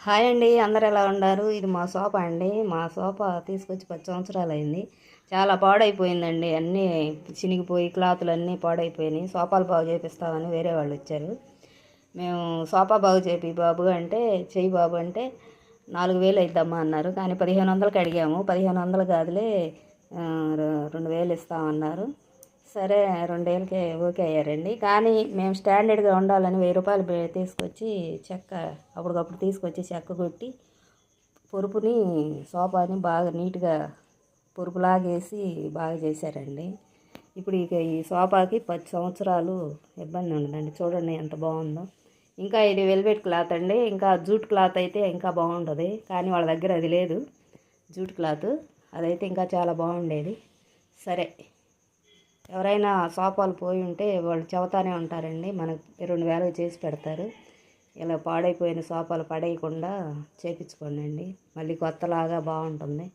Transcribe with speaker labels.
Speaker 1: Hi అండి, అందరు ఎలా ఉన్నారు? ఇది మా సోఫా అండి. మా సోఫా తీసుకొచ్చి 10 సంవత్సరాలు అయింది. చాలా పాడైపోయిందండి. అన్నీ చినిగిపోయి క్లాతులు అన్నీ పాడైపోయినాయి. సోఫాలు బాగు చేపిస్తామని వేరే వాళ్ళు వచ్చారు. మేము సోఫా బాగు చేపి బాబు అంటే, చెయ్యి బాబు అంటే 4,000 అయిద్దమ్మా అన్నారు. కానీ 1,500కి అడిగాము. 1,500 కాదులే, 2,000 ఇస్తామన్నారు. సరే, 2,000కే ఓకే అయ్యారండి. కానీ మేము స్టాండర్డ్గా ఉండాలని 1,000 రూపాయలు తీసుకొచ్చి చెక్క అప్పటికప్పుడు తీసుకొచ్చి చెక్క కొట్టి పొరుపుని సోఫాని బాగా నీట్గా పొరుపులాగేసి బాగా చేశారండి. ఇప్పుడు ఇక ఈ సోఫాకి 10 సంవత్సరాలు ఇబ్బంది ఉండదండి. చూడండి ఎంత బాగుందో. ఇంకా ఇది వెల్వెట్ క్లాత్ అండి. ఇంకా జూట్ క్లాత్ అయితే ఇంకా బాగుంటుంది. కానీ వాళ్ళ దగ్గర అది లేదు, జూట్ క్లాత్. అదైతే ఇంకా చాలా బాగుండేది. సరే, ఎవరైనా సోఫాలు పోయి ఉంటే వాళ్ళు చెబుతానే ఉంటారండి, మనకు 2,000 చేసి పెడతారు. ఇలా పాడైపోయిన సోఫాలు పడేయకుండా చేపించుకోండి, మళ్ళీ కొత్తలాగా బాగుంటుంది.